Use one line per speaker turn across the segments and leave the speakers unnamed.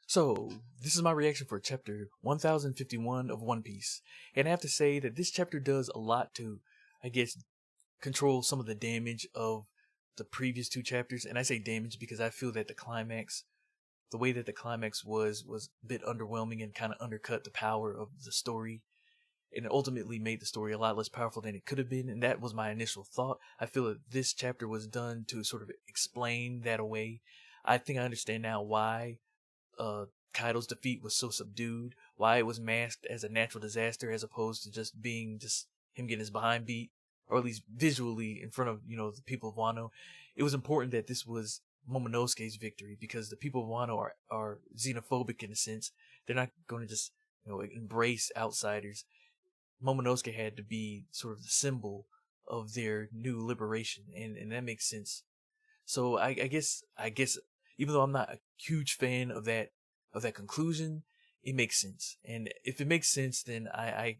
So, this is my reaction for chapter 1051 of One Piece. And I have to say that this chapter does a lot to, I guess, control some of the damage of the previous two chapters. And I say damage because I feel that the way that the climax was a bit underwhelming and kind of undercut the power of the story. And it ultimately made the story a lot less powerful than it could have been. And that was my initial thought. I feel that this chapter was done to sort of explain that away. I think I understand now why uh, Kaido's defeat was so subdued, why it was masked as a natural disaster as opposed to just being just him getting his behind beat, or at least visually in front of, the people of Wano. It was important that this was Momonosuke's victory because the people of Wano are xenophobic in a sense. They're not going to just, embrace outsiders. Momonosuke had to be sort of the symbol of their new liberation, and that makes sense. So I guess even though I'm not a huge fan of that conclusion, it makes sense. And if it makes sense, then I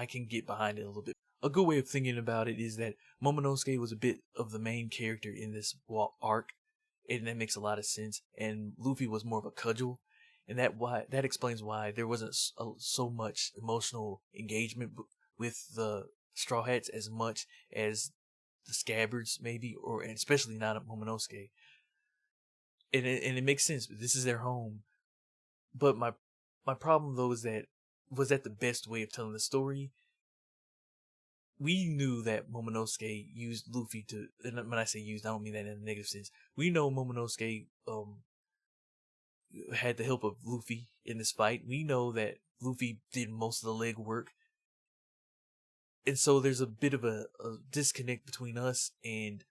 can get behind it a little bit. A good way of thinking about it is that Momonosuke was a bit of the main character in this arc, and that makes a lot of sense. And Luffy was more of a cudgel, and that explains why there wasn't so much emotional engagement with the Straw Hats as much as the Scabbards, maybe, or and especially not at Momonosuke. And it makes sense. This is their home. But my problem though is that was that the best way of telling the story? We knew that Momonosuke used Luffy to, and when I say used, I don't mean that in a negative sense. We know Momonosuke had the help of Luffy in this fight. We know that Luffy did most of the leg work. And so there's a bit of a disconnect between us and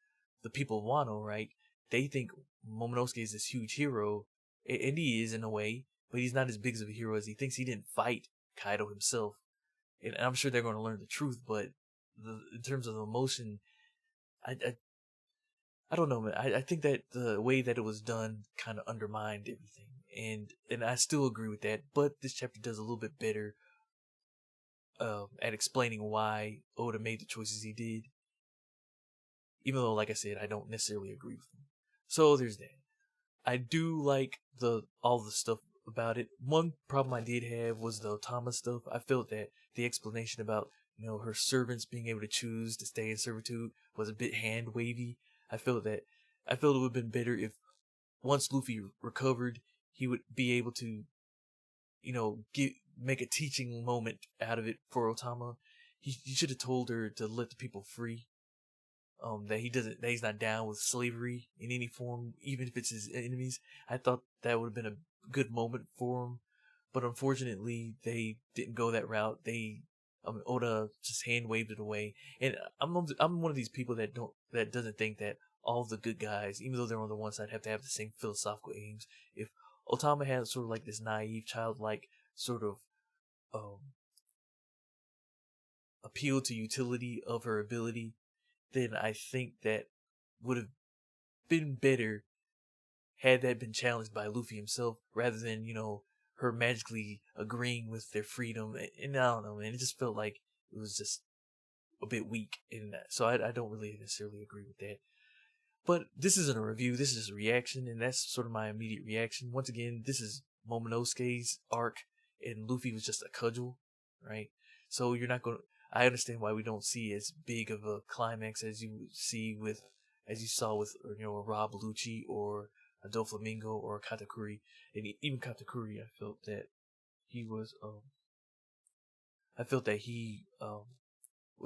the people of Wano, right? They think Momonosuke is this huge hero, and he is in a way, but he's not as big of a hero as he thinks. He didn't fight Kaido himself, and I'm sure they're going to learn the truth. But in terms of the emotion, I, I, I don't know, man. I think that the way that it was done kind of undermined everything, and I still agree with that. But this chapter does a little bit better at explaining why Oda made the choices he did, even though, like I said, I don't necessarily agree with them. So there's that. I do like all the stuff about it. One problem I did have was the Otama stuff. I felt that the explanation about her servants being able to choose to stay in servitude was a bit hand wavy. I felt it would have been better if once Luffy recovered, he would be able to make a teaching moment out of it for Otama. He should have told her to let the people free. That he's not down with slavery in any form, even if it's his enemies. I thought that would have been a good moment for him, but unfortunately they didn't go that route. Oda just hand waved it away, and I'm one of these people that doesn't think that all the good guys, even though they're on the one side, have to have the same philosophical aims. If Otama had sort of like this naive, childlike sort of um, appeal to utility of her ability, then I think that would have been better had that been challenged by Luffy himself rather than, her magically agreeing with their freedom. And I don't know, man. It just felt like it was just a bit weak in that. So I don't really necessarily agree with that. But this isn't a review. This is a reaction, and that's sort of my immediate reaction. Once again, this is Momonosuke's arc, and Luffy was just a cudgel, right? So you're not going to... I understand why we don't see as big of a climax as you saw with Rob Lucci or a Doflamingo or a Katakuri, and even Katakuri. I felt that he was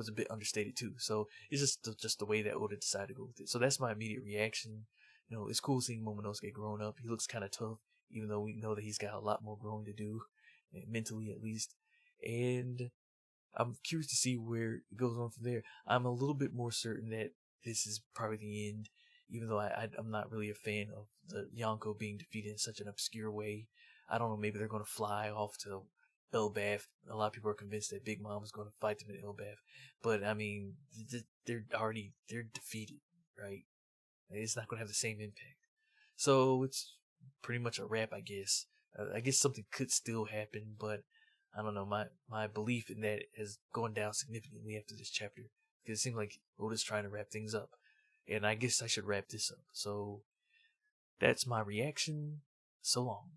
a bit understated too. So it's just the way that Oda decided to go with it. So that's my immediate reaction. It's cool seeing Momonosuke growing up. He looks kind of tough, even though we know that he's got a lot more growing to do, mentally at least. And I'm curious to see where it goes on from there. I'm a little bit more certain that this is probably the end, even though I'm not really a fan of the Yonko being defeated in such an obscure way. I don't know, maybe they're going to fly off to Elbaf. A lot of people are convinced that Big Mom is going to fight them in Elbaf. But, I mean, they're defeated, right? It's not going to have the same impact. So it's pretty much a wrap, I guess. I guess something could still happen, but I don't know. My belief in that has gone down significantly after this chapter because it seems like Oda's trying to wrap things up, and I guess I should wrap this up. So that's my reaction. So long.